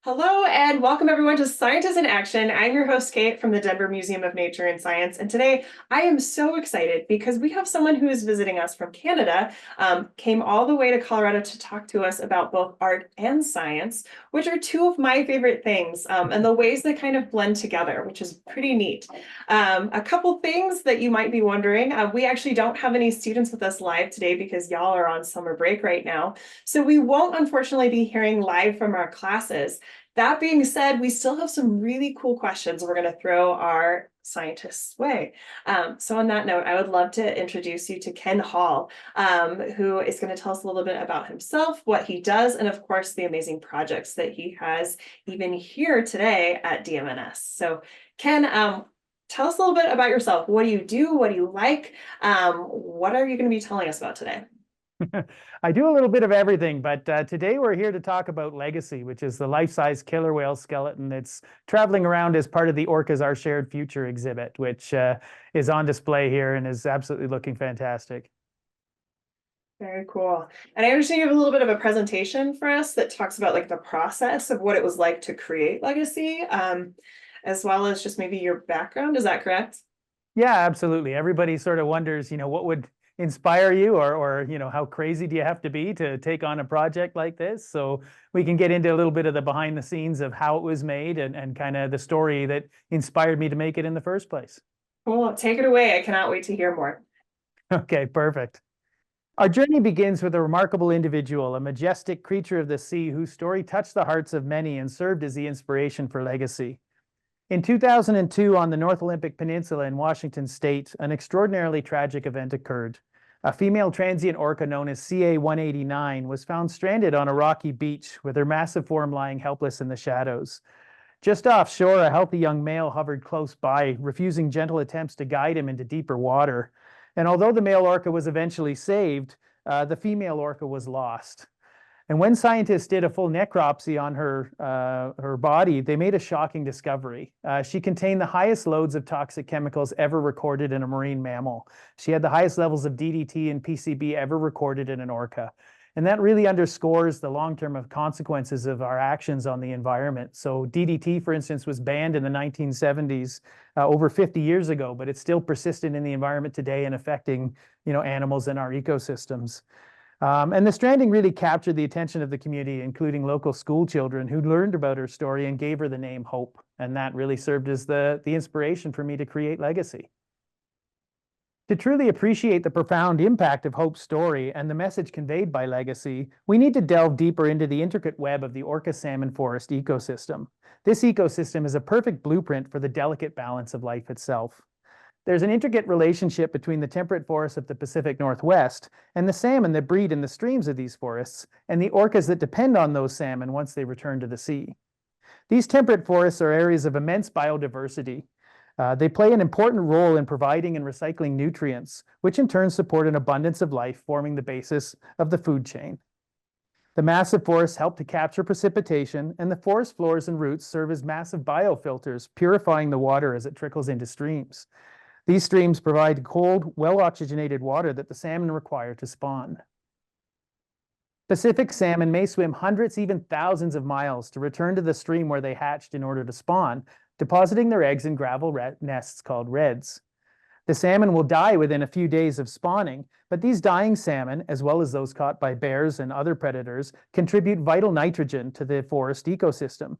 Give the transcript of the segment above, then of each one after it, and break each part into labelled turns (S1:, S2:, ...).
S1: Hello and welcome everyone to Scientists in Action. I'm your host, Kate from the Denver Museum of Nature and Science. And today I am so excited because we have someone who is visiting us from Canada, came all the way to Colorado to talk to us about both art and science, which are two of my favorite things, and the ways they kind of blend together, which is pretty neat. A couple things that you might be wondering, we actually don't have any students with us live today because y'all are on summer break right now. So we won't unfortunately be hearing live from our classes. That being said, we still have some really cool questions we're going to throw our scientists' way. So on that note, I would love to introduce you to Ken Hall, who is going to tell us a little bit about himself, what he does, and of course, the amazing projects that he has even here today at DMNS. So Ken, tell us a little bit about yourself. What do you do? What do you like? What are you going to be telling us about today?
S2: I do a little bit of everything, but today we're here to talk about Legacy, which is the life-size killer whale skeleton that's traveling around as part of the Orcas, Our Shared Future exhibit, which is on display here and is absolutely looking fantastic.
S1: Very cool. And I understand you have a little bit of a presentation for us that talks about like the process of what it was like to create Legacy, as well as just maybe your background. Is that correct?
S2: Yeah, absolutely. Everybody sort of wonders, what would inspire you or how crazy do you have to be to take on a project like this? So we can get into a little bit of the behind the scenes of how it was made and kind of the story that inspired me to make it in the first place.
S1: Cool. Take it away. I cannot wait to hear more.
S2: Okay, perfect. Our journey begins with a remarkable individual, a majestic creature of the sea whose story touched the hearts of many and served as the inspiration for Legacy. In 2002, on the North Olympic Peninsula in Washington State, an extraordinarily tragic event occurred. A female transient orca known as CA-189 was found stranded on a rocky beach with her massive form lying helpless in the shadows. Just offshore, a healthy young male hovered close by, refusing gentle attempts to guide him into deeper water. And although the male orca was eventually saved, the female orca was lost. And when scientists did a full necropsy on her body, they made a shocking discovery. She contained the highest loads of toxic chemicals ever recorded in a marine mammal. She had the highest levels of DDT and PCB ever recorded in an orca. And that really underscores the long-term consequences of our actions on the environment. So DDT, for instance, was banned in the 1970s, over 50 years ago, but it's still persistent in the environment today and affecting, animals in our ecosystems. And the stranding really captured the attention of the community, including local school children who learned about her story and gave her the name Hope. And that really served as the inspiration for me to create Legacy. To truly appreciate the profound impact of Hope's story and the message conveyed by Legacy, we need to delve deeper into the intricate web of the orca salmon forest ecosystem. This ecosystem is a perfect blueprint for the delicate balance of life itself. There's an intricate relationship between the temperate forests of the Pacific Northwest and the salmon that breed in the streams of these forests, and the orcas that depend on those salmon once they return to the sea. These temperate forests are areas of immense biodiversity. They play an important role in providing and recycling nutrients, which in turn support an abundance of life, forming the basis of the food chain. The massive forests help to capture precipitation, and the forest floors and roots serve as massive biofilters, purifying the water as it trickles into streams. These streams provide cold, well-oxygenated water that the salmon require to spawn. Pacific salmon may swim hundreds, even thousands of miles to return to the stream where they hatched in order to spawn, depositing their eggs in gravel nests called redds. The salmon will die within a few days of spawning, but these dying salmon, as well as those caught by bears and other predators, contribute vital nitrogen to the forest ecosystem.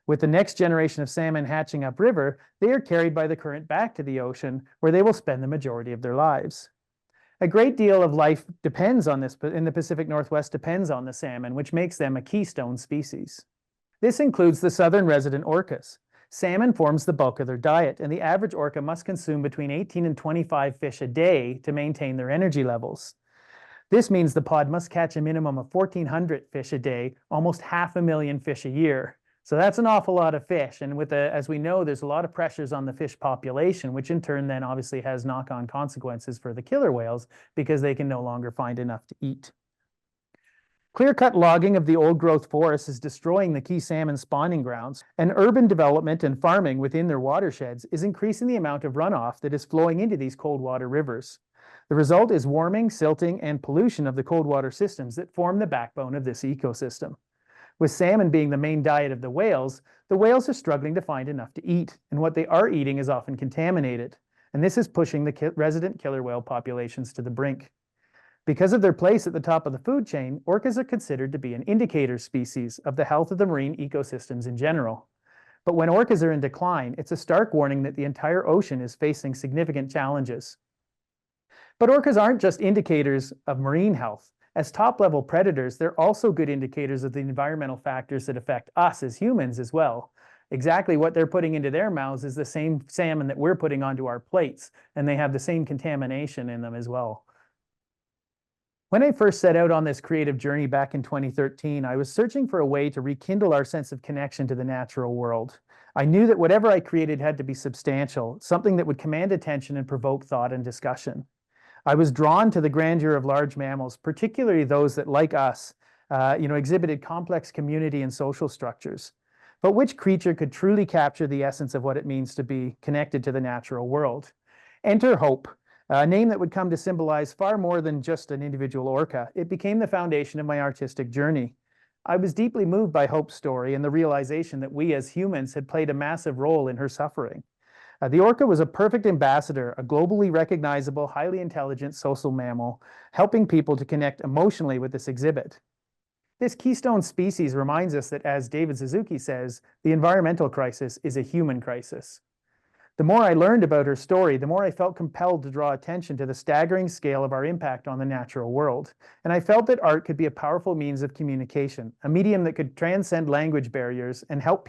S2: With the next generation of salmon hatching upriver, they are carried by the current back to the ocean, where they will spend the majority of their lives. A great deal of life depends on this in the Pacific Northwest depends on the salmon, which makes them a keystone species. This includes the southern resident orcas. Salmon forms the bulk of their diet, and the average orca must consume between 18 and 25 fish a day to maintain their energy levels. This means the pod must catch a minimum of 1,400 fish a day, almost 500,000 fish a year. So that's an awful lot of fish. And as we know, there's a lot of pressures on the fish population, which in turn then obviously has knock-on consequences for the killer whales because they can no longer find enough to eat. Clear-cut logging of the old-growth forests is destroying the key salmon spawning grounds, and urban development and farming within their watersheds is increasing the amount of runoff that is flowing into these cold water rivers. The result is warming, silting, and pollution of the cold water systems that form the backbone of this ecosystem. With salmon being the main diet of the whales are struggling to find enough to eat, and what they are eating is often contaminated. And this is pushing the resident killer whale populations to the brink. Because of their place at the top of the food chain, orcas are considered to be an indicator species of the health of the marine ecosystems in general. But when orcas are in decline, it's a stark warning that the entire ocean is facing significant challenges. But orcas aren't just indicators of marine health. As top-level predators, they're also good indicators of the environmental factors that affect us as humans as well. Exactly what they're putting into their mouths is the same salmon that we're putting onto our plates, and they have the same contamination in them as well. When I first set out on this creative journey back in 2013, I was searching for a way to rekindle our sense of connection to the natural world. I knew that whatever I created had to be substantial, something that would command attention and provoke thought and discussion. I was drawn to the grandeur of large mammals, particularly those that, like us, exhibited complex community and social structures. But which creature could truly capture the essence of what it means to be connected to the natural world? Enter Hope, a name that would come to symbolize far more than just an individual orca. It became the foundation of my artistic journey. I was deeply moved by Hope's story and the realization that we as humans had played a massive role in her suffering. The orca was a perfect ambassador, a globally recognizable, highly intelligent social mammal, helping people to connect emotionally with this exhibit. This keystone species reminds us that, as David Suzuki says, the environmental crisis is a human crisis. The more I learned about her story, the more I felt compelled to draw attention to the staggering scale of our impact on the natural world. And I felt that art could be a powerful means of communication, a medium that could transcend language barriers and help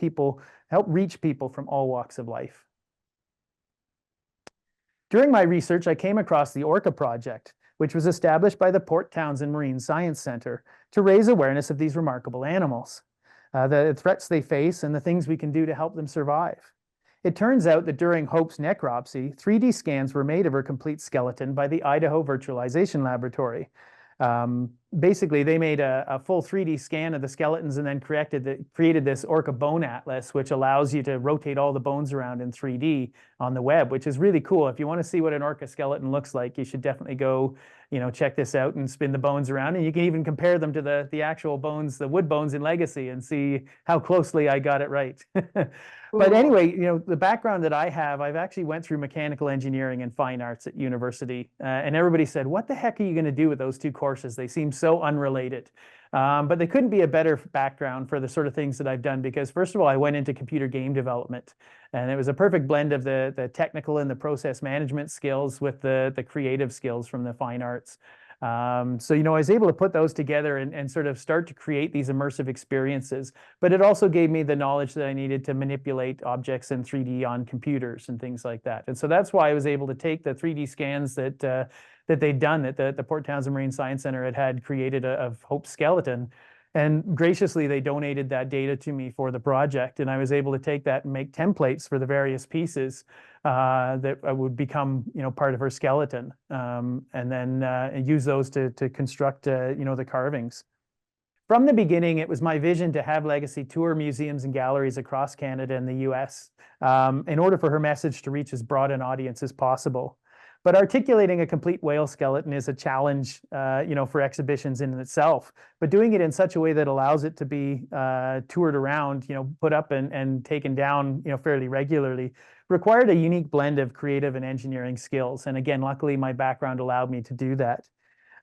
S2: reach people from all walks of life. During my research, I came across the Orca Project, which was established by the Port Townsend Marine Science Center to raise awareness of these remarkable animals, the threats they face, and the things we can do to help them survive. It turns out that during Hope's necropsy, 3D scans were made of her complete skeleton by the Idaho Virtualization Laboratory. Basically, they made a full 3D scan of the skeletons and then created this orca bone atlas, which allows you to rotate all the bones around in 3D on the web, which is really cool. If you want to see what an orca skeleton looks like, you should definitely go, check this out and spin the bones around. And you can even compare them to the actual bones, the wood bones in Legacy, and see how closely I got it right. But anyway, the background that I have, I've actually went through mechanical engineering and fine arts at university. And everybody said, what the heck are you going to do with those two courses? They seem so unrelated. But they couldn't be a better background for the sort of things that I've done, because first of all, I went into computer game development, and it was a perfect blend of the technical and the process management skills with the creative skills from the fine arts. So, I was able to put those together and sort of start to create these immersive experiences. But it also gave me the knowledge that I needed to manipulate objects in 3D on computers and things like that. And so that's why I was able to take the 3D scans that they'd done, that the Port Townsend Marine Science Center had created of Hope's skeleton. And graciously, they donated that data to me for the project. And I was able to take that and make templates for the various pieces that would become, part of her skeleton, and then use those to construct, the carvings. From the beginning, it was my vision to have Legacy tour museums and galleries across Canada and the US in order for her message to reach as broad an audience as possible. But articulating a complete whale skeleton is a challenge, for exhibitions in itself. But doing it in such a way that allows it to be toured around, put up and taken down, fairly regularly, required a unique blend of creative and engineering skills. And again, luckily, my background allowed me to do that.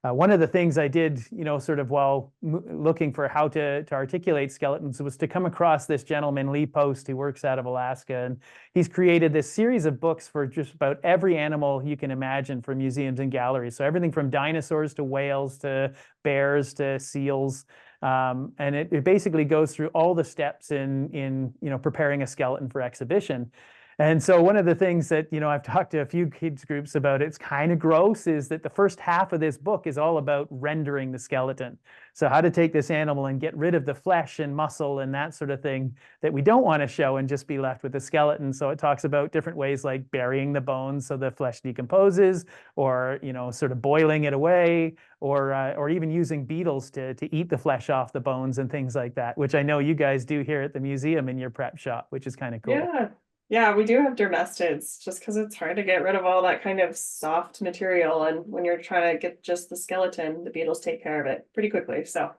S2: One of the things I did, sort of while looking for how to articulate skeletons, was to come across this gentleman, Lee Post, who works out of Alaska. And he's created this series of books for just about every animal you can imagine for museums and galleries. So everything from dinosaurs to whales to bears to seals. And it basically goes through all the steps in preparing a skeleton for exhibition. And so one of the things that, I've talked to a few kids groups about, it's kind of gross, is that the first half of this book is all about rendering the skeleton. So how to take this animal and get rid of the flesh and muscle and that sort of thing that we don't want to show and just be left with the skeleton. So it talks about different ways like burying the bones so the flesh decomposes, or, sort of boiling it away, or even using beetles to eat the flesh off the bones and things like that, which I know you guys do here at the museum in your prep shop, which is kind of cool.
S1: Yeah, we do have dermestids, just because it's hard to get rid of all that kind of soft material. And when you're trying to get just the skeleton, the beetles take care of it pretty quickly. So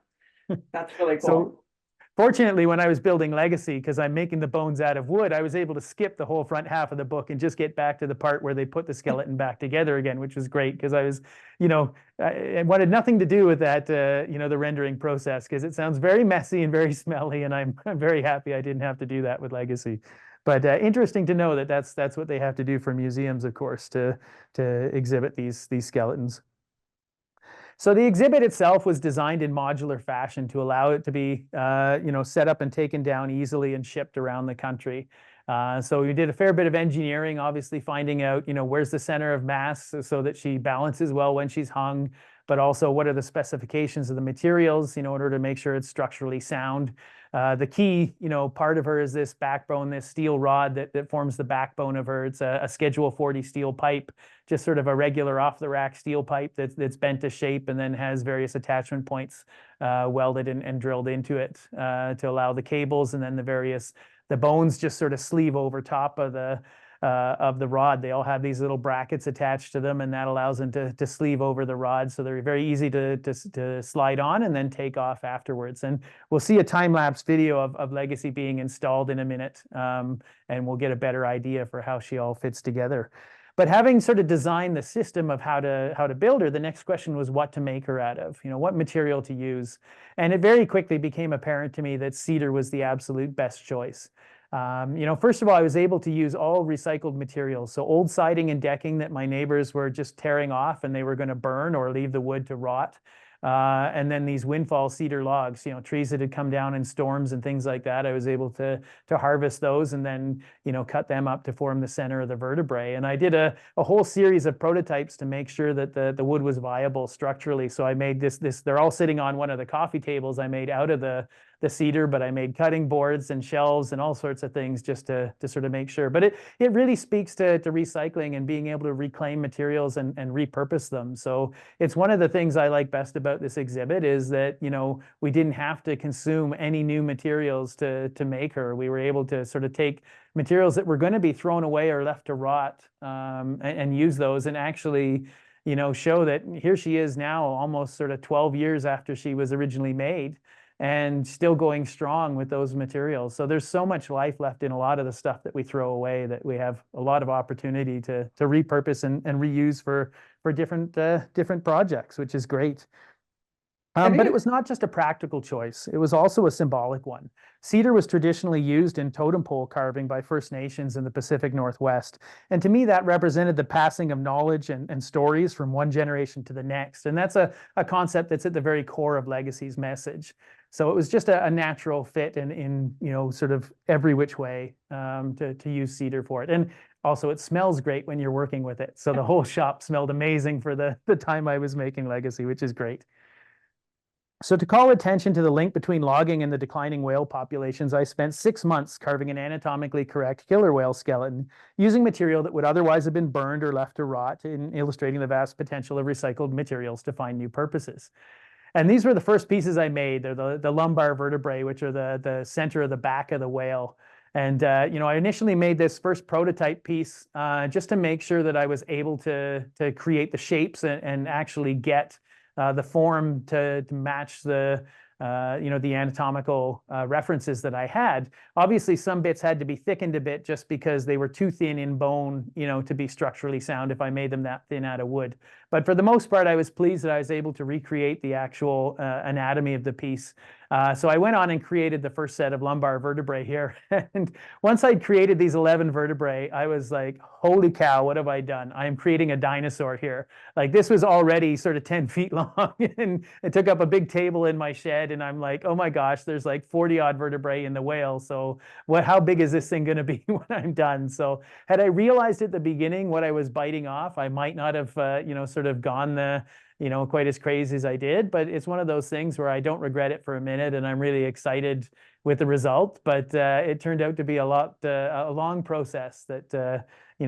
S1: that's really cool.
S2: Fortunately, when I was building Legacy, because I'm making the bones out of wood, I was able to skip the whole front half of the book and just get back to the part where they put the skeleton back together again, which was great because I was, I wanted nothing to do with that, the rendering process, because it sounds very messy and very smelly, and I'm very happy I didn't have to do that with Legacy. But interesting to know that that's what they have to do for museums, of course, to exhibit these skeletons. So the exhibit itself was designed in modular fashion to allow it to be, set up and taken down easily and shipped around the country. So we did a fair bit of engineering, obviously finding out, where's the center of mass so that she balances well when she's hung, but also what are the specifications of the materials in order to make sure it's structurally sound. The key, part of her is this backbone, this steel rod that forms the backbone of her. It's a Schedule 40 steel pipe, just sort of a regular off-the-rack steel pipe that's bent to shape and then has various attachment points welded and drilled into it to allow the cables, and then the bones just sort of sleeve over top of the rod. They all have these little brackets attached to them, and that allows them to sleeve over the rod. So they're very easy to slide on and then take off afterwards. And we'll see a time-lapse video of Legacy being installed in a minute, and we'll get a better idea for how she all fits together. But having sort of designed the system of how to build her, the next question was what to make her out of, what material to use. And it very quickly became apparent to me that cedar was the absolute best choice. First of all, I was able to use all recycled materials. So old siding and decking that my neighbors were just tearing off and they were going to burn or leave the wood to rot. And then these windfall cedar logs, trees that had come down in storms and things like that. I was able to harvest those and then, cut them up to form the center of the vertebrae. And I did a whole series of prototypes to make sure that the wood was viable structurally. So I made this, they're all sitting on one of the coffee tables I made out of the cedar, but I made cutting boards and shelves and all sorts of things just to sort of make sure. But it really speaks to recycling and being able to reclaim materials and repurpose them. So it's one of the things I like best about this exhibit is that, we didn't have to consume any new materials to make her. We were able to sort of take materials that were going to be thrown away or left to rot and use those and actually, show that here she is now almost sort of 12 years after she was originally made, and still going strong with those materials. So there's so much life left in a lot of the stuff that we throw away that we have a lot of opportunity to repurpose and reuse for different projects, which is great. But it was not just a practical choice. It was also a symbolic one. Cedar was traditionally used in totem pole carving by First Nations in the Pacific Northwest. And to me, that represented the passing of knowledge and stories from one generation to the next. And that's a concept that's at the very core of Legacy's message. So it was just a natural fit in sort of every which way to use cedar for it. And also, it smells great when you're working with it. So the whole shop smelled amazing for the time I was making Legacy, which is great. So to call attention to the link between logging and the declining whale populations, I spent 6 months carving an anatomically correct killer whale skeleton using material that would otherwise have been burned or left to rot, in illustrating the vast potential of recycled materials to find new purposes. And these were the first pieces I made. They're the lumbar vertebrae, which are the center of the back of the whale. And, I initially made this first prototype piece just to make sure that I was able to create the shapes and actually get the form to match the anatomical references that I had. Obviously, some bits had to be thickened a bit just because they were too thin in bone, to be structurally sound if I made them that thin out of wood. But for the most part, I was pleased that I was able to recreate the actual anatomy of the piece. So I went on and created the first set of lumbar vertebrae here. And once I'd created these 11 vertebrae, I was like, holy cow, what have I done? I am creating a dinosaur here. Like, this was already sort of 10 feet long, and it took up a big table in my shed. And I'm like, oh my gosh, there's like 40 odd vertebrae in the whale. So how big is this thing going to be when I'm done? So had I realized at the beginning what I was biting off, I might not have, sort of gone quite as crazy as I did. But it's one of those things where I don't regret it for a minute, and I'm really excited with the result. But it turned out to be a long process that,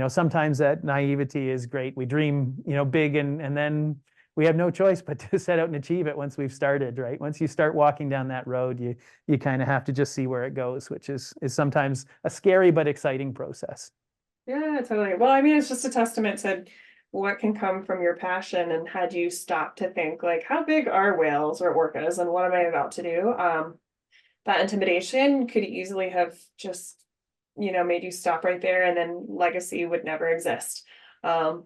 S2: sometimes that naivety is great. We dream, big, and then we have no choice but to set out and achieve it once we've started, right? Once you start walking down that road, you kind of have to just see where it goes, which is sometimes a scary but exciting process.
S1: Yeah, totally. Well, I mean, it's just a testament to what can come from your passion, and had you stopped to think, like, how big are whales or orcas and what am I about to do? that intimidation could easily have just, made you stop right there, and then legacy would never exist. So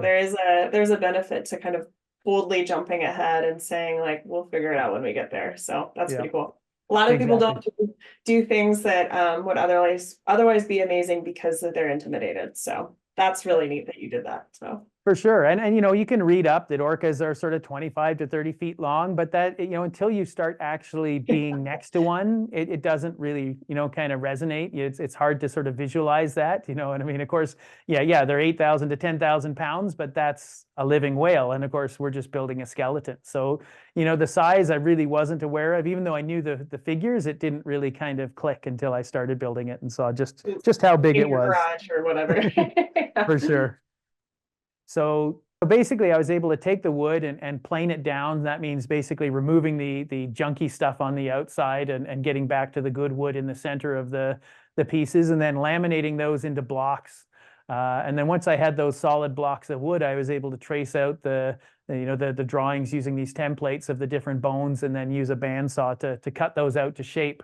S2: Yeah,
S1: there's a benefit to kind of boldly jumping ahead and saying like, we'll figure it out when we get there. So that's
S2: yeah,
S1: pretty cool. A lot of people
S2: exactly.
S1: don't do things that would otherwise be amazing because they're intimidated. So that's really neat that you did that. So
S2: For sure. And you can read up that orcas are sort of 25 to 30 feet long, but that, until you start actually being next to one, it doesn't really, kind of resonate. It's hard to sort of visualize that, you know what I mean? Of course, yeah, they're 8,000 to 10,000 pounds, but that's a living whale. And of course, we're just building a skeleton. So, the size I really wasn't aware of, even though I knew the figures, it didn't really kind of click until I started building it and saw just how big
S1: in
S2: it
S1: your
S2: was.
S1: garage or whatever.
S2: For sure. So basically, I was able to take the wood and plane it down. That means basically removing the junky stuff on the outside and getting back to the good wood in the center of the pieces, and then laminating those into blocks. And then once I had those solid blocks of wood, I was able to trace out the drawings using these templates of the different bones, and then use a bandsaw to cut those out to shape.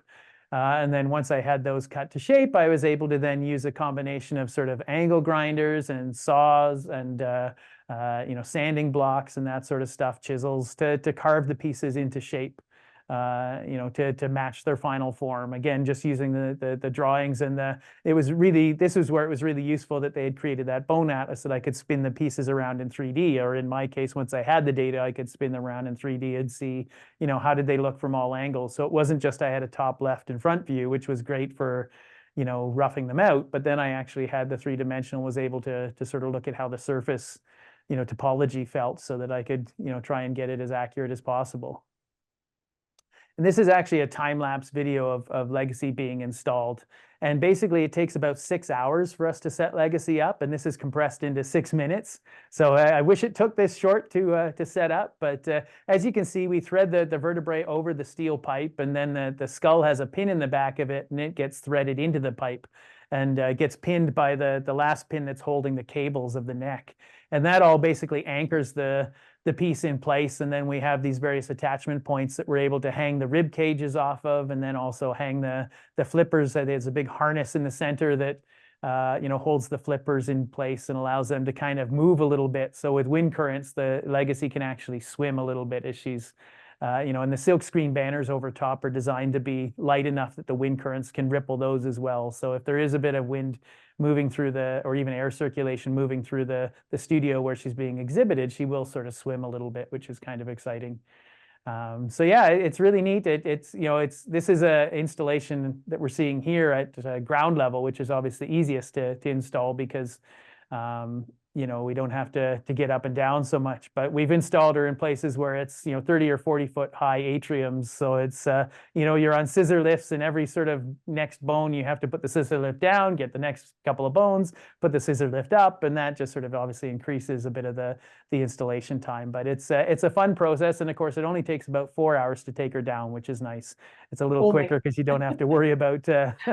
S2: And then once I had those cut to shape, I was able to then use a combination of sort of angle grinders and saws and sanding blocks and that sort of stuff, chisels to carve the pieces into shape, to match their final form. Again, just using the drawings and this is where it was really useful that they had created that bone atlas that I could spin the pieces around in 3D, or in my case, once I had the data, I could spin them around in 3D and see, how did they look from all angles. So it wasn't just I had a top, left, and front view, which was great for, roughing them out, but then I actually had the three-dimensional, was able to sort of look at how the surface, topology felt, so that I could, try and get it as accurate as possible. And this is actually a time-lapse video of Legacy being installed. And basically, it takes about 6 hours for us to set Legacy up, and this is compressed into 6 minutes. So I wish it took this short to set up, but as you can see, we thread the vertebrae over the steel pipe, and then the skull has a pin in the back of it, and it gets threaded into the pipe and gets pinned by the last pin that's holding the cables of the neck. And that all basically anchors the piece in place, and then we have these various attachment points that we're able to hang the rib cages off of, and then also hang the flippers. There's a big harness in the center that holds the flippers in place and allows them to kind of move a little bit. So with wind currents, the Legacy can actually swim a little bit as she's and the silk screen banners over top are designed to be light enough that the wind currents can ripple those as well. So if there is a bit of wind moving through or even air circulation moving through the studio where she's being exhibited, she will sort of swim a little bit, which is kind of exciting. So yeah, it's really neat. This is a installation that we're seeing here at ground level, which is obviously easiest to install because we don't have to get up and down so much. But we've installed her in places where it's 30 or 40-foot high atriums, so it's you're on scissor lifts, and every sort of next bone you have to put the scissor lift down, get the next couple of bones, put the scissor lift up, and that just sort of obviously increases a bit of the installation time. But it's a fun process, and of course it only takes about 4 hours to take her down, which is nice. It's a little quicker because you don't have to worry about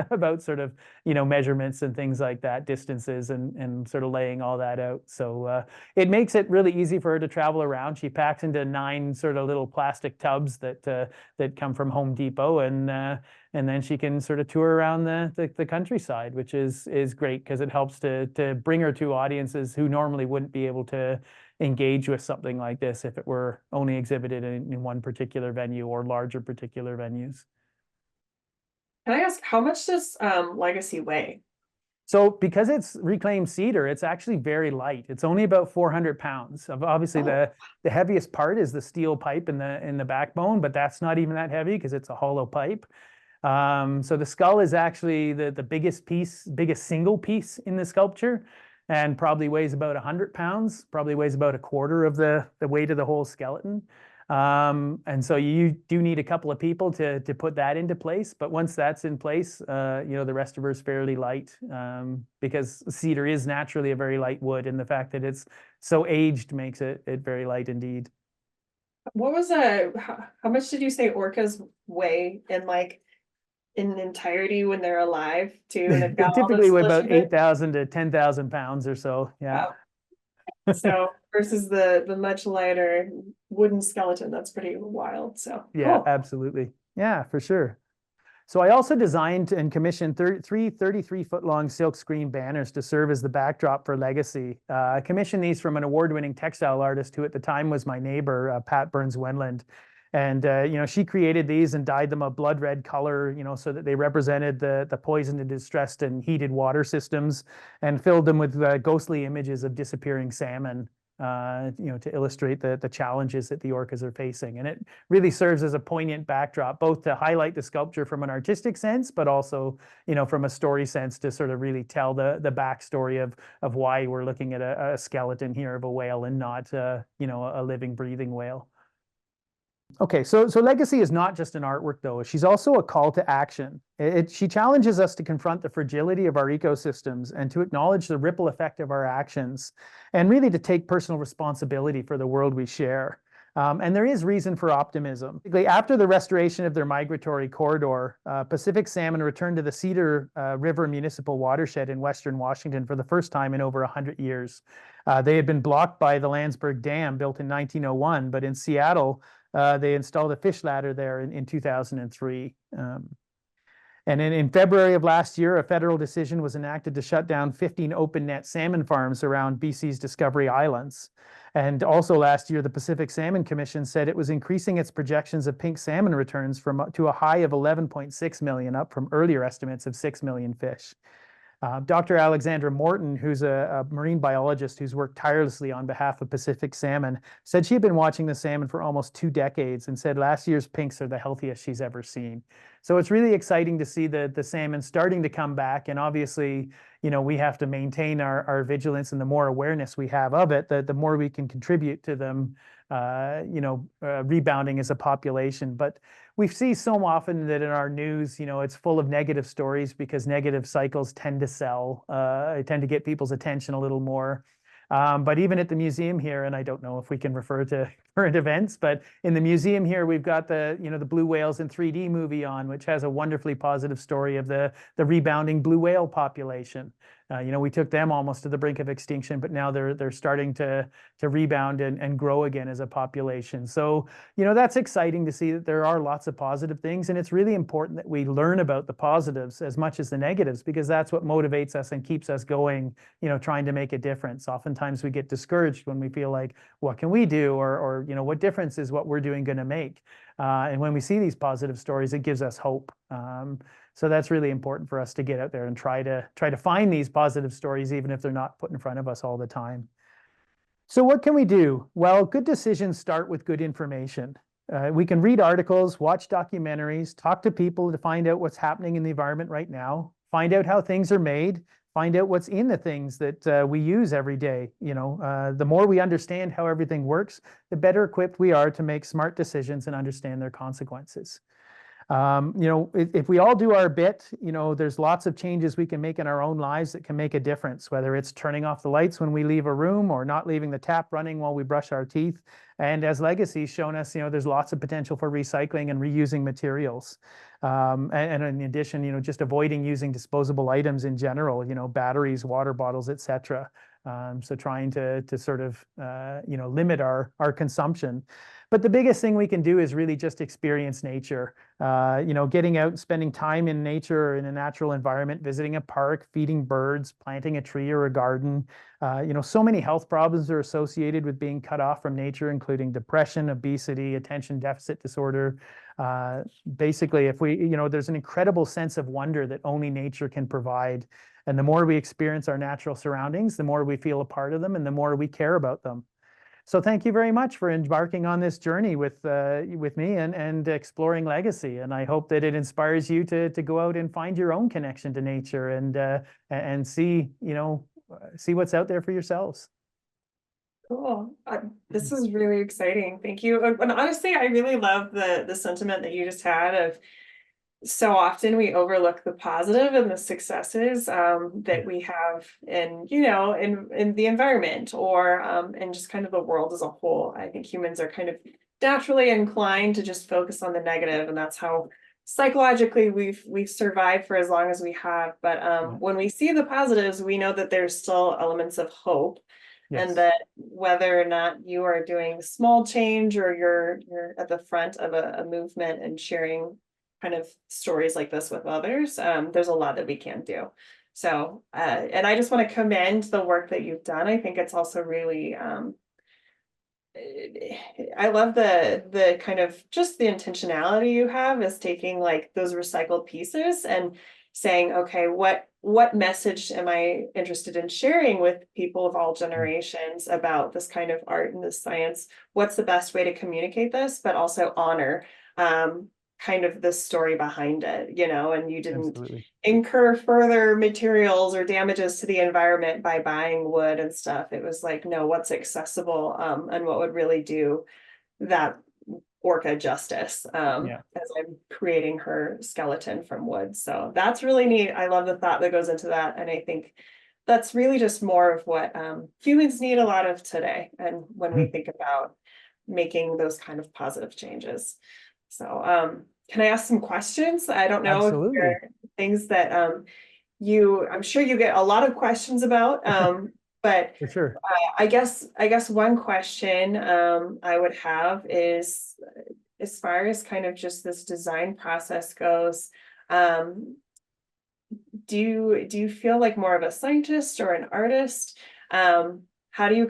S2: about sort of measurements and things like that, distances, and sort of laying all that out. So it makes it really easy for her to travel around. She packs into 9 sort of little plastic tubs that come from Home Depot, and then she can sort of tour around the countryside, which is great because it helps to bring her to audiences who normally wouldn't be able to engage with something like this if it were only exhibited in one particular venue or larger particular venues.
S1: Can I ask, how much does Legacy weigh?
S2: So because it's reclaimed cedar, it's actually very light. It's only about 400 pounds. Obviously, the heaviest part is the steel pipe in the backbone, but that's not even that heavy because it's a hollow pipe. So the skull is actually the biggest single piece in the sculpture, and probably weighs about 100 pounds, probably weighs about a quarter of the weight of the whole skeleton. And so you do need a couple of people to put that into place. But once that's in place, the rest of her is fairly light, because cedar is naturally a very light wood, and the fact that it's so aged makes it very light indeed.
S1: What was how much did you say orcas weigh in entirety when they're alive too? And they've
S2: They
S1: got all
S2: typically
S1: this
S2: weigh about
S1: solution.
S2: 8,000 to 10,000 pounds or so. Yeah.
S1: Wow. So versus the much lighter wooden skeleton, that's pretty wild. So
S2: Yeah,
S1: cool.
S2: absolutely. Yeah, for sure. So I also designed and commissioned three 33-foot-long silkscreen banners to serve as the backdrop for Legacy. I commissioned these from an award-winning textile artist who at the time was my neighbor, Pat Burns-Wenland. And she created these and dyed them a blood red color, so that they represented the poisoned and distressed and heated water systems, and filled them with ghostly images of disappearing salmon, to illustrate the challenges that the orcas are facing. And it really serves as a poignant backdrop, both to highlight the sculpture from an artistic sense, but also, from a story sense, to sort of really tell the backstory of why we're looking at a skeleton here of a whale and not, a living, breathing whale. Okay, so Legacy is not just an artwork, though. She's also a call to action. She challenges us to confront the fragility of our ecosystems and to acknowledge the ripple effect of our actions, and really to take personal responsibility for the world we share. And there is reason for optimism. After the restoration of their migratory corridor, Pacific salmon returned to the Cedar River Municipal Watershed in Western Washington for the first time in over 100 years. They had been blocked by the Landsberg Dam, built in 1901, but in Seattle, they installed a fish ladder there in 2003. And in February of last year, a federal decision was enacted to shut down 15 open net salmon farms around BC's Discovery Islands. And also last year, the Pacific Salmon Commission said it was increasing its projections of pink salmon returns to a high of 11.6 million, up from earlier estimates of 6 million fish. Dr. Alexandra Morton, who's a marine biologist who's worked tirelessly on behalf of Pacific Salmon, said she had been watching the salmon for almost 2 decades and said last year's pinks are the healthiest she's ever seen. So it's really exciting to see the salmon starting to come back. And obviously, we have to maintain our vigilance, and the more awareness we have of it, the more we can contribute to them, rebounding as a population. But we see so often that in our news, it's full of negative stories because negative cycles tend to sell, tend to get people's attention a little more. But even at the museum here, and I don't know if we can refer to current events, but in the museum here, we've got the Blue Whales in 3D movie on, which has a wonderfully positive story of the rebounding blue whale population. We took them almost to the brink of extinction, but now they're starting to rebound and grow again as a population. So, that's exciting to see that there are lots of positive things, and it's really important that we learn about the positives as much as the negatives, because that's what motivates us and keeps us going, trying to make a difference. Oftentimes we get discouraged when we feel like, what can we do? Or what difference is what we're doing going to make? And when we see these positive stories, it gives us hope. So that's really important for us to get out there and try to find these positive stories, even if they're not put in front of us all the time. So what can we do? Well, good decisions start with good information. We can read articles, watch documentaries, talk to people to find out what's happening in the environment right now, find out how things are made, find out what's in the things that we use every day. The more we understand how everything works, the better equipped we are to make smart decisions and understand their consequences. If we all do our bit, there's lots of changes we can make in our own lives that can make a difference, whether it's turning off the lights when we leave a room or not leaving the tap running while we brush our teeth. And as Legacy's shown us, there's lots of potential for recycling and reusing materials. And in addition, just avoiding using disposable items in general, batteries, water bottles, etc. So trying to sort of, limit our consumption. But the biggest thing we can do is really just experience nature. Getting out and spending time in nature or in a natural environment, visiting a park, feeding birds, planting a tree or a garden. So many health problems are associated with being cut off from nature, including depression, obesity, attention deficit disorder. Basically, if we, there's an incredible sense of wonder that only nature can provide. And the more we experience our natural surroundings, the more we feel a part of them and the more we care about them. So thank you very much for embarking on this journey with me and exploring Legacy. And I hope that it inspires you to go out and find your own connection to nature and see, see what's out there for yourselves.
S1: Cool. This is really exciting. Thank you. And honestly, I really love the sentiment that you just had of, so often we overlook the positive and the successes that we have in the environment or in just kind of the world as a whole. I think humans are kind of naturally inclined to just focus on the negative, and that's how psychologically we've survived for as long as we have. But when we see the positives, we know that there's still elements of hope. Yes. And that whether or not you are doing small change or you're at the front of a movement and sharing kind of stories like this with others, there's a lot that we can do. So, and I just want to commend the work that you've done. I think it's also really, I love the kind of just the intentionality you have is taking like those recycled pieces and saying, okay, what message am I interested in sharing with people of all generations about this kind of art and this science? What's the best way to communicate this, but also honor kind of the story behind it, and you didn't
S2: Absolutely.
S1: incur further materials or damages to the environment by buying wood and stuff. It was like, no, what's accessible, and what would really do that orca justice,
S2: Yeah.
S1: as I'm creating her skeleton from wood. So that's really neat. I love the thought that goes into that. And I think that's really just more of what humans need a lot of today. And when we think about making those kind of positive changes. So can I ask some questions? I don't know if there
S2: Absolutely.
S1: are things that I'm sure you get a lot of questions about, but
S2: For sure.
S1: I guess one question I would have is, as far as kind of just this design process goes, um, do you feel like more of a scientist or an artist? How do you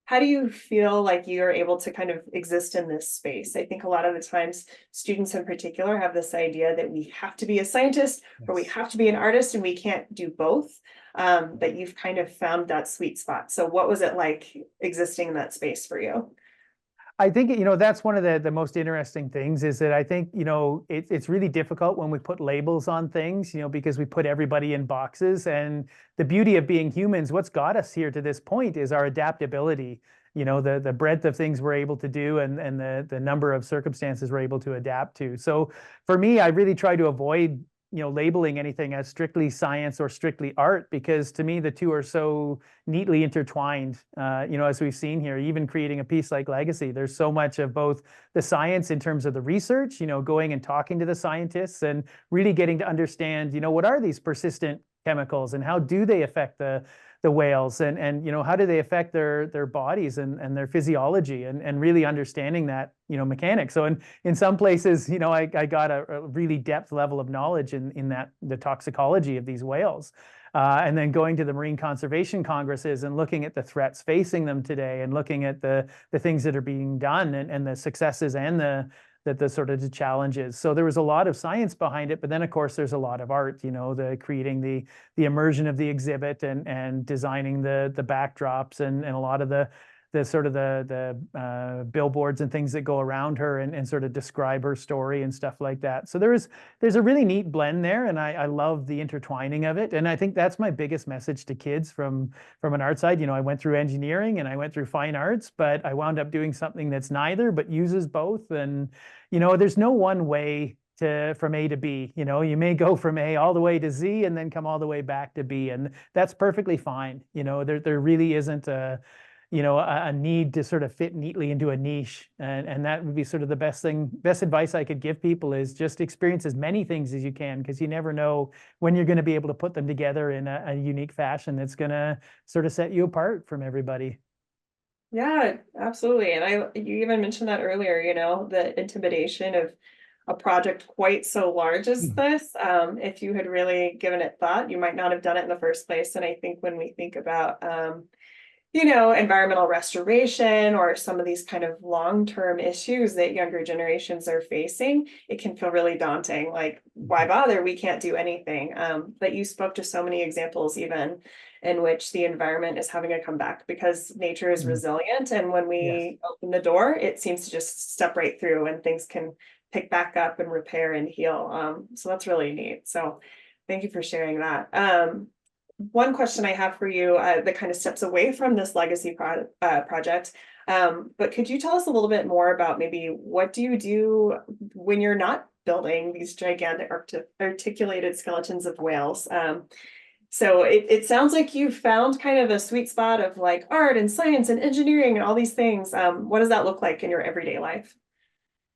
S1: how do you feel like you're able to kind of exist in this space? I think a lot of the times students in particular have this idea that we have to be a scientist or we
S2: Yes.
S1: have to be an artist and we can't do both. But you've kind of found that sweet spot. So what was it like existing in that space for you?
S2: I think, that's one of the most interesting things is that I think, it's really difficult when we put labels on things, because we put everybody in boxes. And the beauty of being humans, what's got us here to this point is our adaptability, the breadth of things we're able to do and the number of circumstances we're able to adapt to. So for me, I really try to avoid labeling anything as strictly science or strictly art, because to me the two are so neatly intertwined. As we've seen here, even creating a piece like Legacy, there's so much of both the science in terms of the research, going and talking to the scientists and really getting to understand, what are these persistent chemicals and how do they affect the whales, and how do they affect their bodies and their physiology, and really understanding that mechanics. So in some places, I got a really depth level of knowledge in that the toxicology of these whales. And then going to the Marine Conservation Congresses and looking at the threats facing them today and looking at the things that are being done and the successes and the sort of the challenges. So there was a lot of science behind it, but then of course there's a lot of art, the creating the immersion of the exhibit and designing the backdrops and a lot of the sort of the billboards and things that go around her and sort of describe her story and stuff like that. So there's a really neat blend there, and I love the intertwining of it. And I think that's my biggest message to kids from an art side. I went through engineering and I went through fine arts, but I wound up doing something that's neither but uses both. And there's no one way from A to B. You may go from A all the way to Z and then come all the way back to B, and that's perfectly fine. There really isn't a need to sort of fit neatly into a niche. And that would be sort of the best advice I could give people is just experience as many things as you can, because you never know when you're going to be able to put them together in a unique fashion that's going to sort of set you apart from everybody.
S1: Yeah, absolutely. And you even mentioned that earlier, the intimidation of a project quite so large as this. If you had really given it thought, you might not have done it in the first place. And I think when we think about environmental restoration or some of these kind of long-term issues that younger generations are facing, it can feel really daunting. Like, why bother? We can't do anything. But you spoke to so many examples, even in which the environment is having a comeback because nature is
S2: Mhm.
S1: resilient. And when
S2: Yes.
S1: we open the door, it seems to just step right through and things can pick back up and repair and heal. So that's really neat. So thank you for sharing that. One question I have for you that kind of steps away from this legacy project, but could you tell us a little bit more about maybe what do you do when you're not building these gigantic articulated skeletons of whales? So it sounds like you found kind of a sweet spot of like art and science and engineering and all these things. What does that look like in your everyday life?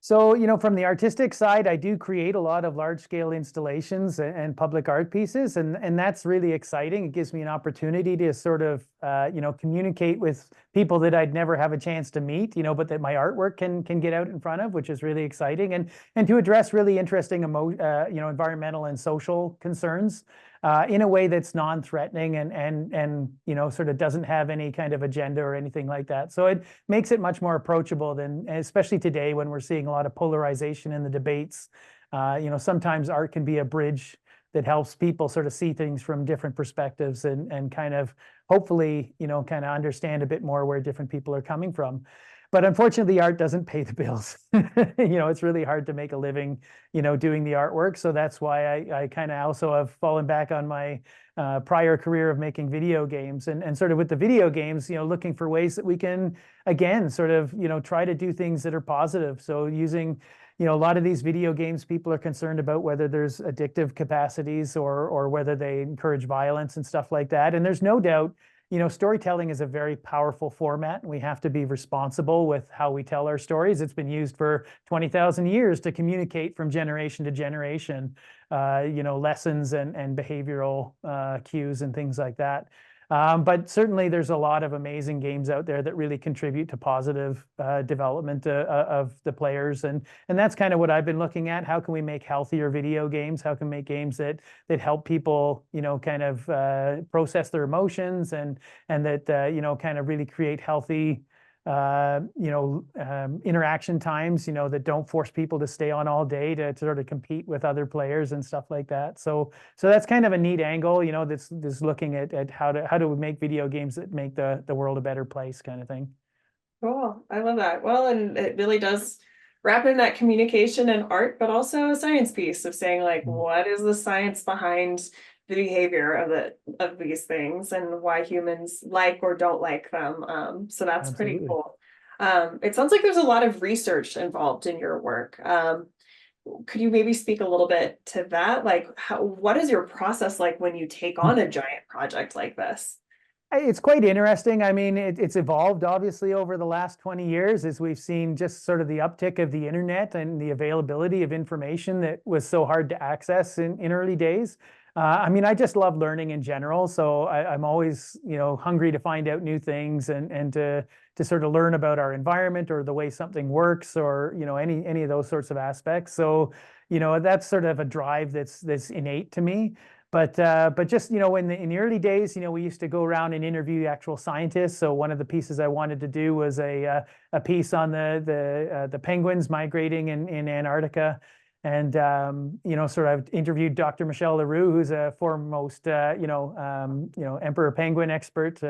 S2: So, from the artistic side, I do create a lot of large scale installations and public art pieces, and that's really exciting. It gives me an opportunity to sort of, communicate with people that I'd never have a chance to meet, but that my artwork can get out in front of, which is really exciting, and to address really interesting environmental and social concerns. In a way that's non-threatening and sort of doesn't have any kind of agenda or anything like that. So it makes it much more approachable than, especially today when we're seeing a lot of polarization in the debates. Sometimes art can be a bridge that helps people sort of see things from different perspectives and kind of hopefully, kind of understand a bit more where different people are coming from. But unfortunately, art doesn't pay the bills. It's really hard to make a living, doing the artwork. So that's why I kind of also have fallen back on my prior career of making video games and sort of with the video games, looking for ways that we can, again, sort of, try to do things that are positive. So using, a lot of these video games, people are concerned about whether there's addictive capacities or whether they encourage violence and stuff like that. And there's no doubt storytelling is a very powerful format, and we have to be responsible with how we tell our stories. It's been used for 20,000 years to communicate from generation to generation, lessons and behavioral cues and things like that. But certainly there's a lot of amazing games out there that really contribute to positive development of the players. And that's kind of what I've been looking at. How can we make healthier video games? How can we make games that help people, kind of process their emotions and that, kind of really create healthy interaction times, that don't force people to stay on all day to sort of compete with other players and stuff like that. So that's kind of a neat angle, that's looking at how do we make video games that make the world a better place kind of thing.
S1: Cool. I love that. Well, and it really does wrap in that communication and art, but also a science piece of saying like, what is the science behind the behavior of these things and why humans like or don't like them. So that's pretty
S2: Absolutely.
S1: cool. It sounds like there's a lot of research involved in your work. Could you maybe speak a little bit to that? Like, what is your process like when you take on a giant project like this?
S2: It's quite interesting. I mean, it's evolved obviously over the last 20 years as we've seen just sort of the uptick of the internet and the availability of information that was so hard to access in early days. I mean, I just love learning in general, so I'm always, hungry to find out new things and to sort of learn about our environment or the way something works or any of those sorts of aspects. So, that's sort of a drive that's innate to me. But just in the early days, we used to go around and interview actual scientists. So one of the pieces I wanted to do was a piece on the penguins migrating in Antarctica, and sort of interviewed Dr. Michel Leroux, who's a foremost emperor penguin expert.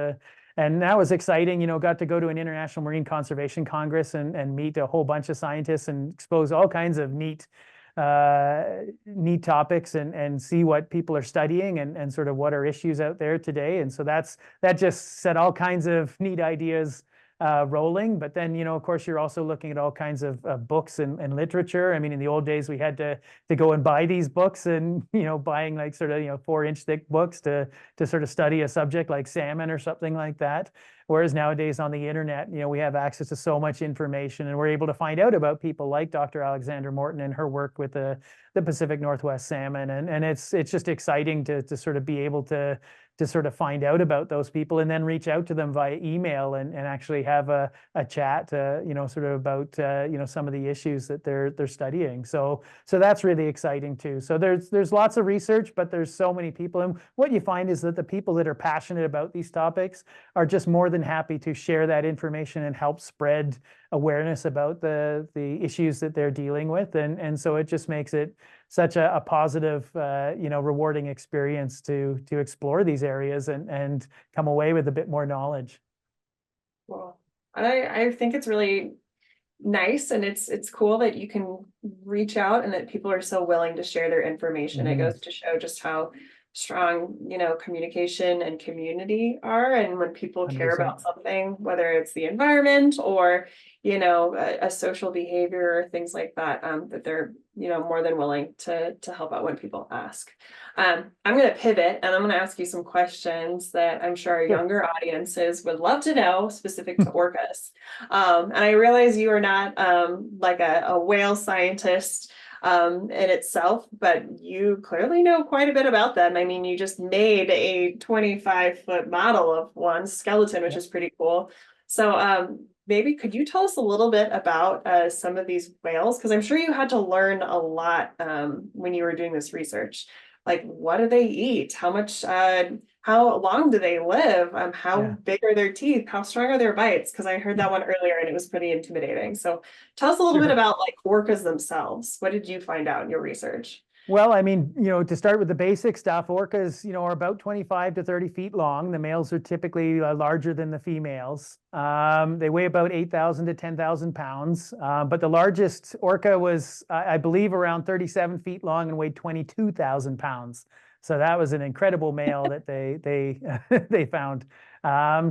S2: And that was exciting, got to go to an International Marine Conservation Congress and meet a whole bunch of scientists and expose all kinds of neat topics and see what people are studying and sort of what are issues out there today. And so that just set all kinds of neat ideas rolling. But then, of course, you're also looking at all kinds of books and literature. I mean, in the old days, we had to go and buy these books and, buying like sort of, 4-inch thick books to sort of study a subject like salmon or something like that. Whereas nowadays on the internet, we have access to so much information and we're able to find out about people like Dr. Alexandra Morton and her work with the Pacific Northwest salmon. And it's just exciting to sort of be able to sort of find out about those people and then reach out to them via email and actually have a chat, sort of about, some of the issues that they're studying. So that's really exciting too. So there's lots of research, but there's so many people. And what you find is that the people that are passionate about these topics are just more than happy to share that information and help spread awareness about the issues that they're dealing with. And so it just makes it such a positive, rewarding experience to explore these areas and come away with a bit more knowledge.
S1: Well, I think it's really nice and it's cool that you can reach out and that people are so willing to share their information. It goes to show just how strong, communication and community are. And when people care
S2: 100%.
S1: about something, whether it's the environment or, a social behavior or things like that, that they're, more than willing to help out when people ask. I'm going to pivot and I'm going to ask you some questions that I'm sure our
S2: Sure.
S1: younger audiences would love to know specific to orcas. And I realize you are not like a whale scientist in itself, but you clearly know quite a bit about them. I mean, you just made a 25-foot model of one skeleton, which
S2: Yep.
S1: is pretty cool. So maybe could you tell us a little bit about some of these whales? Because I'm sure you had to learn a lot when you were doing this research. Like, what do they eat? How long do they live? How
S2: Yeah.
S1: big are their teeth? How strong are their bites? Because I heard that one earlier and it was pretty intimidating. So tell us a little bit
S2: Sure.
S1: about like orcas themselves. What did you find out in your research?
S2: Well, I mean, to start with the basic stuff, orcas, are about 25 to 30 feet long. The males are typically larger than the females. They weigh about 8,000 to 10,000 pounds. But the largest orca was, I believe, around 37 feet long and weighed 22,000 pounds. So that was an incredible male that they they found.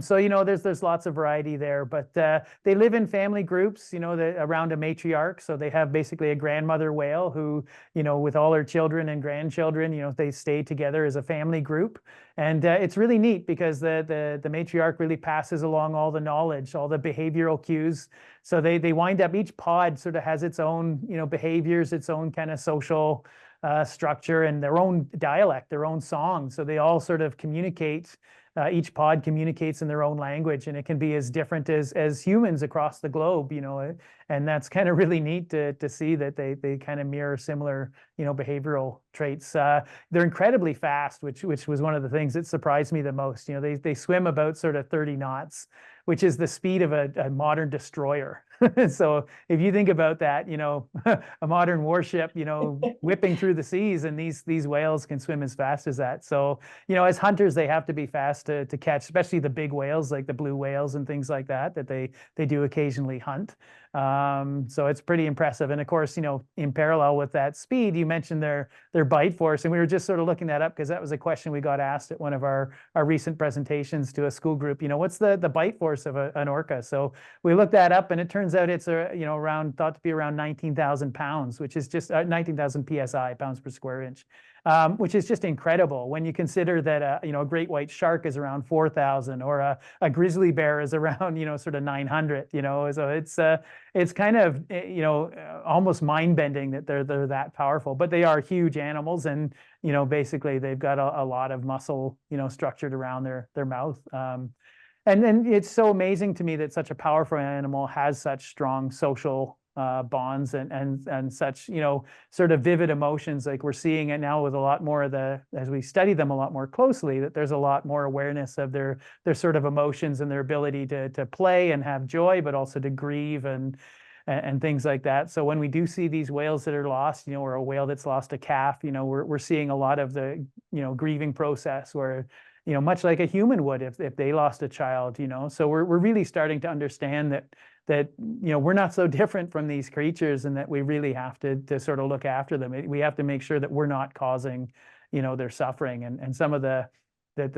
S2: So there's lots of variety there, but they live in family groups, around a matriarch. So they have basically a grandmother whale who, with all her children and grandchildren, they stay together as a family group. And it's really neat because the matriarch really passes along all the knowledge, all the behavioral cues. So they wind up, each pod sort of has its own, behaviors, its own kind of social structure and their own dialect, their own song. So they all sort of communicate. Each pod communicates in their own language, and it can be as different as humans across the globe, and that's kind of really neat to see that they kind of mirror similar, behavioral traits. They're incredibly fast, which was one of the things that surprised me the most. They swim about sort of 30 knots, which is the speed of a modern destroyer. So if you think about that, a modern warship, whipping through the seas, and these whales can swim as fast as that. So, as hunters, they have to be fast to catch, especially the big whales like the blue whales and things like that they do occasionally hunt. So it's pretty impressive. And of course, in parallel with that speed, you mentioned their bite force, and we were just sort of looking that up because that was a question we got asked at one of our recent presentations to a school group. What's the bite force of an orca? So we looked that up, and it turns out it's thought to be around 19,000 pounds, which is just 19,000 psi, pounds per square inch. Which is just incredible when you consider that a great white shark is around 4,000, or a grizzly bear is around sort of 900. So it's kind of almost mind bending that they're that powerful. But they are huge animals, and basically they've got a lot of muscle structured around their mouth. And then it's so amazing to me that such a powerful animal has such strong social bonds and such, sort of vivid emotions. Like we're seeing it now with a lot more of as we study them a lot more closely, that there's a lot more awareness of their sort of emotions and their ability to play and have joy, but also to grieve and things like that. So when we do see these whales that are lost, or a whale that's lost a calf, we're seeing a lot of the, grieving process where, much like a human would if they lost a child, So we're really starting to understand that we're not so different from these creatures, and that we really have to sort of look after them. We have to make sure that we're not causing, their suffering. And some of the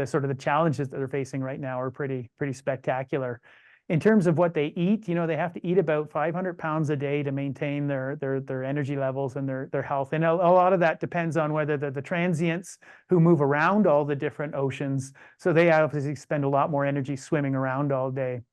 S2: sort of the challenges that they're facing right now are pretty spectacular. In terms of what they eat, they have to eat about 500 pounds a day to maintain their energy levels and their health. And a lot of that depends on whether they're the transients who move around all the different oceans. So they obviously spend a lot more energy swimming around all day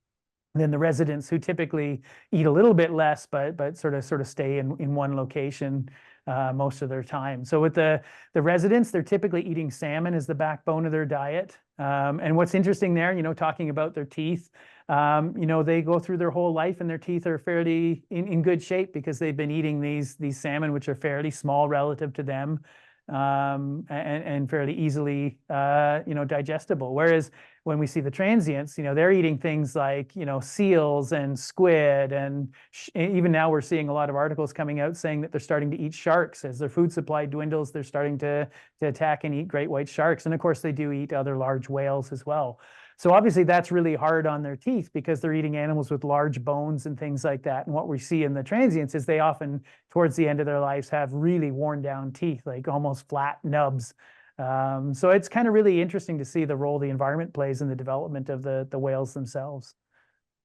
S2: than the residents, who typically eat a little bit less, but sort of stay in one location most of their time. So with the residents, they're typically eating salmon as the backbone of their diet. And what's interesting there, talking about their teeth, they go through their whole life and their teeth are fairly in good shape because they've been eating these salmon, which are fairly small relative to them, and fairly easily, digestible. Whereas when we see the transients, they're eating things like, seals and squid, and even now we're seeing a lot of articles coming out saying that they're starting to eat sharks as their food supply dwindles. They're starting to attack and eat great white sharks, and of course they do eat other large whales as well. So obviously that's really hard on their teeth because they're eating animals with large bones and things like that. And what we see in the transients is they often, towards the end of their lives, have really worn down teeth, like almost flat nubs. So it's kind of really interesting to see the role the environment plays in the development of the whales themselves.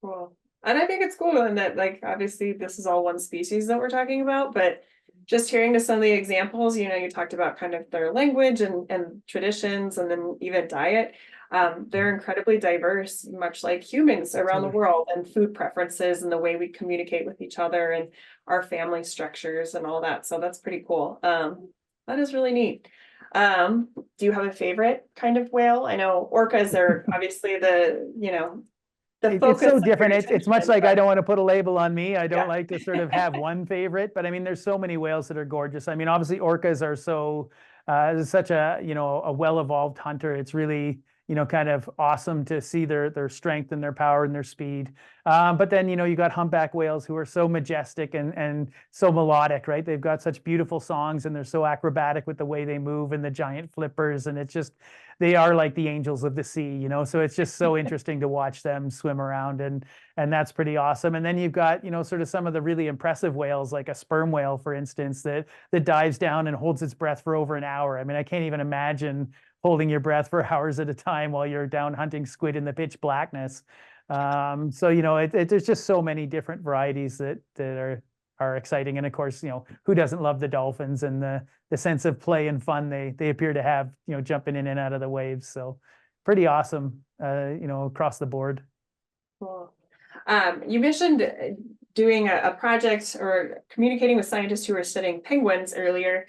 S1: Cool. And I think it's cool and that like obviously this is all one species that we're talking about, but just hearing to some of the examples, you talked about kind of their language and traditions and then even diet. They're incredibly diverse, much like humans around the
S2: Absolutely.
S1: world, and food preferences and the way we communicate with each other and our family structures and all that. So that's pretty cool. That is really neat. Do you have a favorite kind of whale? I know orcas are obviously the
S2: It's
S1: focus
S2: so
S1: of your
S2: different. It's much
S1: attention,
S2: like I
S1: but
S2: don't want to put a label on me. I don't
S1: yeah.
S2: like to sort of have one favorite, but I mean, there's so many whales that are gorgeous. I mean, obviously orcas are so such a a well-evolved hunter. It's really kind of awesome to see their strength and their power and their speed. But then you got humpback whales who are so majestic and so melodic, right? They've got such beautiful songs and they're so acrobatic with the way they move and the giant flippers, and it's just they are like the angels of the sea. So it's just so interesting to watch them swim around, and that's pretty awesome. And then you've got sort of some of the really impressive whales, like a sperm whale, for instance, that dives down and holds its breath for over an hour. I mean, I can't even imagine holding your breath for hours at a time while you're down hunting squid in the pitch blackness. So there's just so many different varieties that are exciting. And of course, who doesn't love the dolphins and the sense of play and fun they appear to have, jumping in and out of the waves. So pretty awesome, across the board.
S1: Cool. You mentioned doing a project or communicating with scientists who are studying penguins earlier.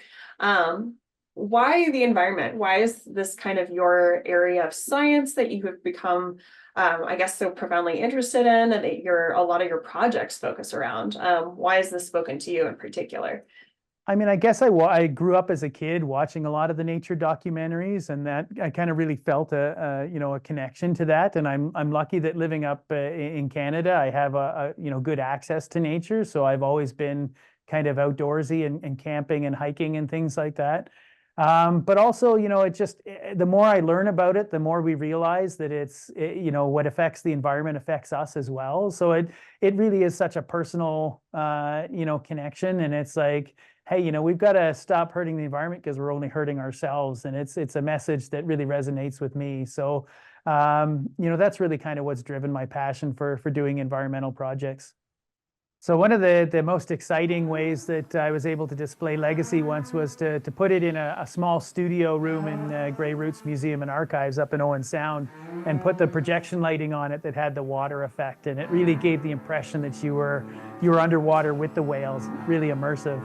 S1: Why the environment? Why is this kind of your area of science that you have become, I guess, so profoundly interested in, and that a lot of your projects focus around? Why is this spoken to you in particular?
S2: I mean, I guess I grew up as a kid watching a lot of the nature documentaries, and that I kind of really felt a connection to that. And I'm lucky that living up in Canada, I have a good access to nature. So I've always been kind of outdoorsy and camping and hiking and things like that. But also, it just the more I learn about it, the more we realize that what affects the environment affects us as well. So it really is such a personal connection, and it's like, hey, we've got to stop hurting the environment because we're only hurting ourselves. And it's a message that really resonates with me. So, that's really kind of what's driven my passion for doing environmental projects. So one of the most exciting ways that I was able to display legacy once was to put it in a small studio room in Grey Roots Museum and Archives up in Owen Sound, and put the projection lighting on it that had the water effect. And it really gave the impression that you were underwater with the whales, really immersive.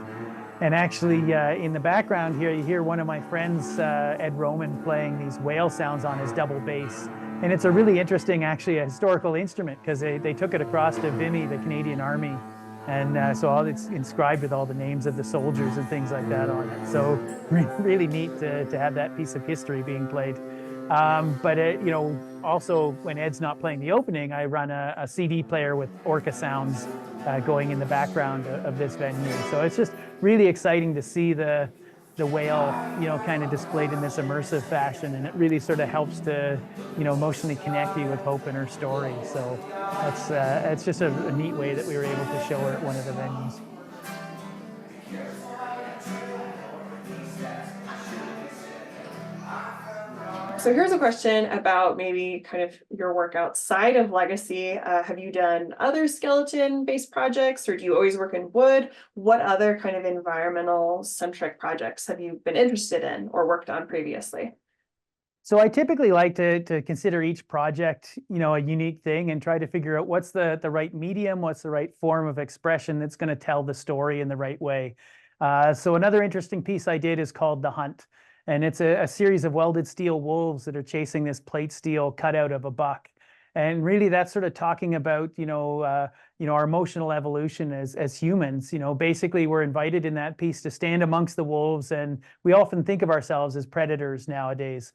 S2: And actually, in the background here, you hear one of my friends, Ed Roman, playing these whale sounds on his double bass. And it's a really interesting, actually, a historical instrument, because they took it across to Vimy, the Canadian Army. And so it's inscribed with all the names of the soldiers and things like that on it. So really neat to have that piece of history being played. But also when Ed's not playing the opening, I run a CD player with Orca sounds going in the background of this venue. So it's just really exciting to see the whale, kind of displayed in this immersive fashion, and it really sort of helps to, emotionally connect you with Hope and her story. So it's just a neat way that we were able to show her at one of the venues.
S1: So here's a question about maybe kind of your work outside of legacy. Have you done other skeleton-based projects, or do you always work in wood? What other kind of environmental centric projects have you been interested in or worked on previously?
S2: So I typically like to consider each project, a unique thing, and try to figure out what's the right medium, what's the right form of expression that's going to tell the story in the right way. So another interesting piece I did is called The Hunt. And it's a series of welded steel wolves that are chasing this plate steel cutout of a buck. And really that's sort of talking about, our emotional evolution as humans. Basically we're invited in that piece to stand amongst the wolves, and we often think of ourselves as predators nowadays.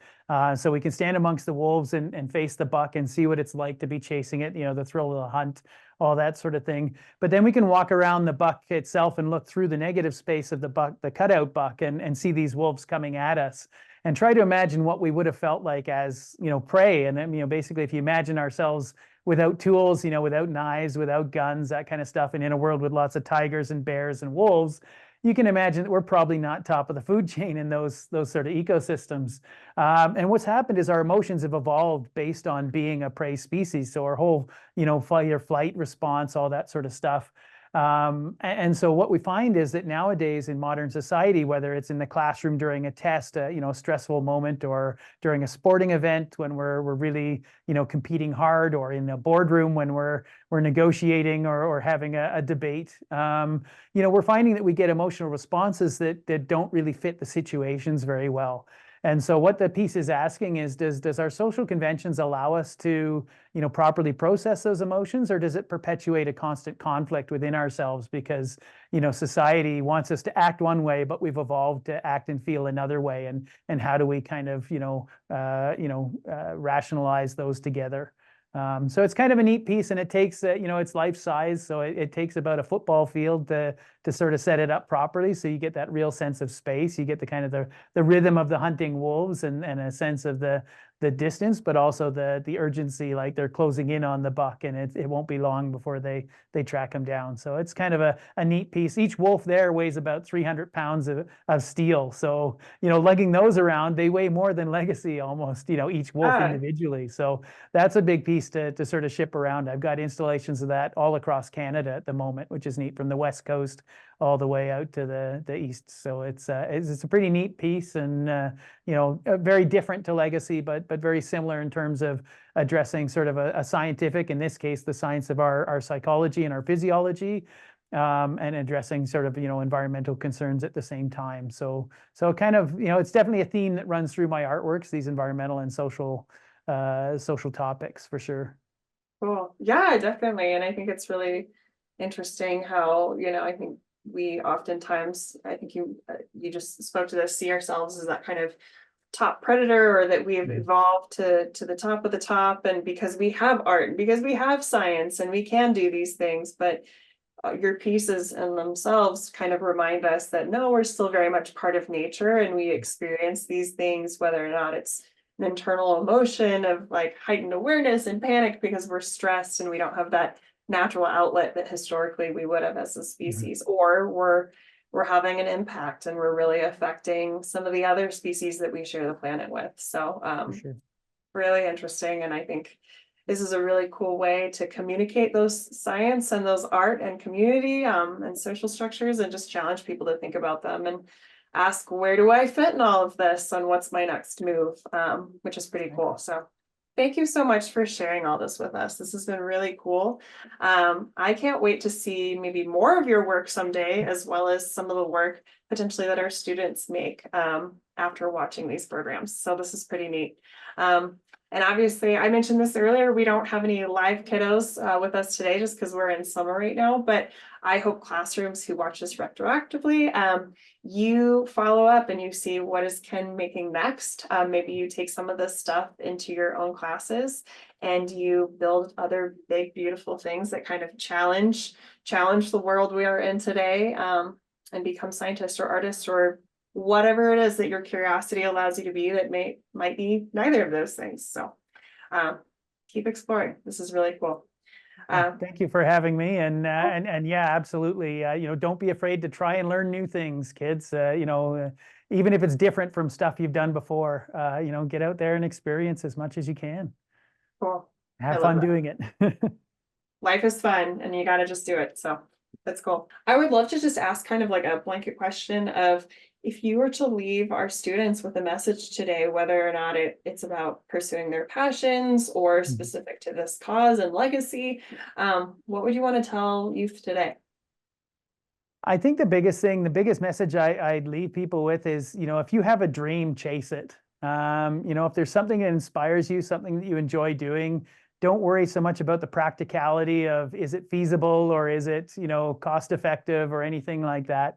S2: So we can stand amongst the wolves and face the buck and see what it's like to be chasing it, the thrill of the hunt, all that sort of thing. But then we can walk around the buck itself and look through the negative space of the buck, the cutout buck, and see these wolves coming at us, and try to imagine what we would have felt like as, prey. And then, basically, if you imagine ourselves without tools, without knives, without guns, that kind of stuff, and in a world with lots of tigers and bears and wolves, you can imagine that we're probably not top of the food chain in those sort of ecosystems. And what's happened is our emotions have evolved based on being a prey species. So our whole, fight or flight response, all that sort of stuff. And so what we find is that nowadays in modern society, whether it's in the classroom during a test, a stressful moment, or during a sporting event when we're really, competing hard, or in a boardroom when we're negotiating or having a debate, we're finding that we get emotional responses that don't really fit the situations very well. And so what the piece is asking is, does our social conventions allow us to, properly process those emotions, or does it perpetuate a constant conflict within ourselves because, society wants us to act one way, but we've evolved to act and feel another way, and how do we kind of, rationalize those together? So it's kind of a neat piece, and it takes, it's life size, so it takes about a football field to sort of set it up properly. So you get that real sense of space, you get the kind of the rhythm of the hunting wolves, and a sense of the distance, but also the urgency, like they're closing in on the buck, and it won't be long before they track them down. So it's kind of a neat piece. Each wolf there weighs about 300 pounds of steel. So, lugging those around, they weigh more than Legacy almost, each wolf individually. So that's a big piece to sort of ship around. I've got installations of that all across Canada at the moment, which is neat, from the West Coast all the way out to the east. So it's a pretty neat piece, and very different to Legacy, but very similar in terms of addressing sort of a scientific, in this case, the science of our psychology and our physiology, and addressing sort of environmental concerns at the same time. So kind of it's definitely a theme that runs through my artworks, these environmental and social topics, for sure.
S1: Cool. Yeah, definitely. And I think it's really interesting how, I think we oftentimes, I think you just spoke to this, see ourselves as that kind of top predator, or that we have evolved to the top of the top, and because we have art, and because we have science, and we can do these things. But your pieces in themselves kind of remind us that no, we're still very much part of nature, and we experience these things, whether or not it's an internal emotion of like heightened awareness and panic because we're stressed and we don't have that natural outlet that historically we would have as a species, or we're having an impact and we're really affecting some of the other species that we share the planet with. So
S2: For sure.
S1: really interesting. And I think this is a really cool way to communicate those science and those art and community, and social structures, and just challenge people to think about them and ask, where do I fit in all of this, and what's my next move, which is pretty cool. So thank you so much for sharing all this with us. This has been really cool. I can't wait to see maybe more of your work someday, as well as some of the work potentially that our students make after watching these programs. So this is pretty neat. And obviously, I mentioned this earlier, we don't have any live kiddos with us today just because we're in summer right now, but I hope classrooms who watch this retroactively, you follow up and you see, what is Ken making next? Maybe you take some of this stuff into your own classes, and you build other big, beautiful things that kind of challenge the world we are in today, and become scientists or artists, or whatever it is that your curiosity allows you to be, that might be neither of those things. So keep exploring. This is really cool.
S2: Thank you for having me, and yeah, absolutely. Don't be afraid to try and learn new things, kids. Even if it's different from stuff you've done before, get out there and experience as much as you can.
S1: Cool.
S2: Have fun doing it.
S1: Life is fun, and you got to just do it. So that's cool. I would love to just ask kind of like a blanket question of, if you were to leave our students with a message today, whether or not it's about pursuing their passions or specific to this cause and legacy, what would you want to tell youth today?
S2: I think the biggest message I'd leave people with is, if you have a dream, chase it. If there's something that inspires you, something that you enjoy doing, don't worry so much about the practicality of, is it feasible, or is it, cost effective, or anything like that.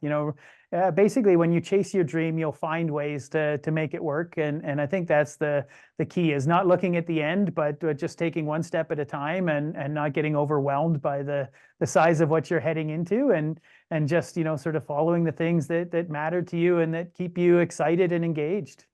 S2: Basically, when you chase your dream, you'll find ways to make it work. And I think that's the key, is not looking at the end, but just taking one step at a time, and not getting overwhelmed by the size of what you're heading into, and just, sort of following the things that matter to you and that keep you excited and engaged.